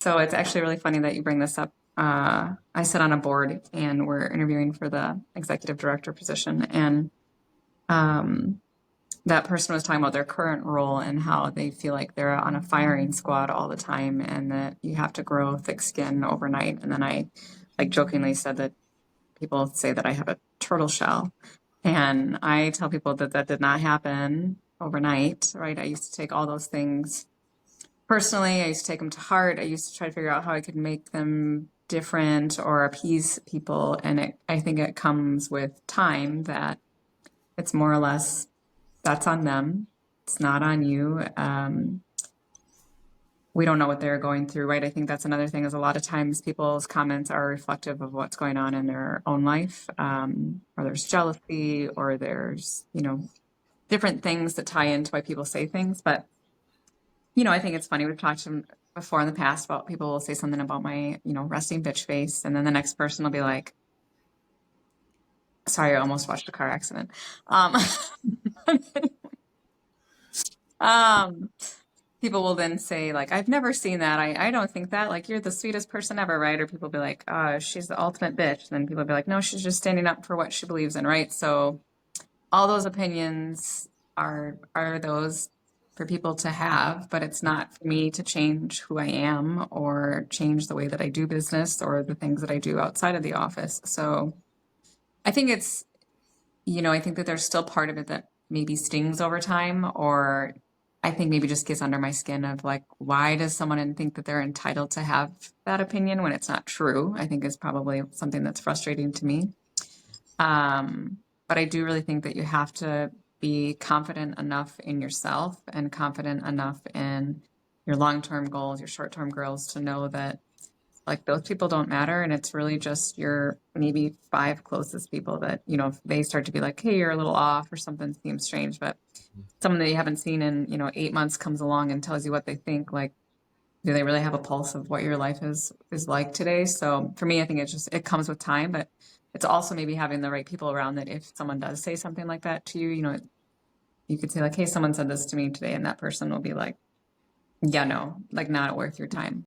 So it's actually really funny that you bring this up. I sit on a board and we're interviewing for the executive director position. And um, that person was talking about their current role and how they feel like they're on a firing squad all the time and that you have to grow thick skin overnight. And then I like jokingly said that people say that I have a turtle shell. And I tell people that that did not happen overnight, right? I used to take all those things personally. I used to take them to heart. I used to try to figure out how I could make them different or appease people. And I think it comes with time that it's more or less that's on them. It's not on you. We don't know what they're going through, right? I think that's another thing is a lot of times people's comments are reflective of what's going on in their own life, or there's jealousy, or there's, different things that tie into why people say things. But, I think it's funny. We've talked to before in the past about people will say something about my, resting bitch face. And then the next person will be like, sorry, I almost watched a car accident. Um, um, People will then say like, I've never seen that. I don't think that. Like, you're the sweetest person ever, right? Or people be like, she's the ultimate bitch. And then people be like, no, she's just standing up for what she believes in, right? So all those opinions are those for people to have, but it's not for me to change who I am or change the way that I do business or the things that I do outside of the office. So I think I think that there's still part of it that maybe stings over time, or I think maybe just gets under my skin of like, why does someone think that they're entitled to have that opinion when it's not true? I think is probably something that's frustrating to me. But I do really think that you have to be confident enough in yourself and confident enough in your long-term goals, your short-term goals to know that like those people don't matter, and it's really just your maybe five closest people that if they start to be like, hey, you're a little off or something seems strange, but someone that you haven't seen in 8 months comes along and tells you what they think, like, do they really have a pulse of what your life is like today? So for me, I think it comes with time, but it's also maybe having the right people around that if someone does say something like that to you, you could say like, hey, someone said this to me today, and that person will be like, yeah, no, like not worth your time.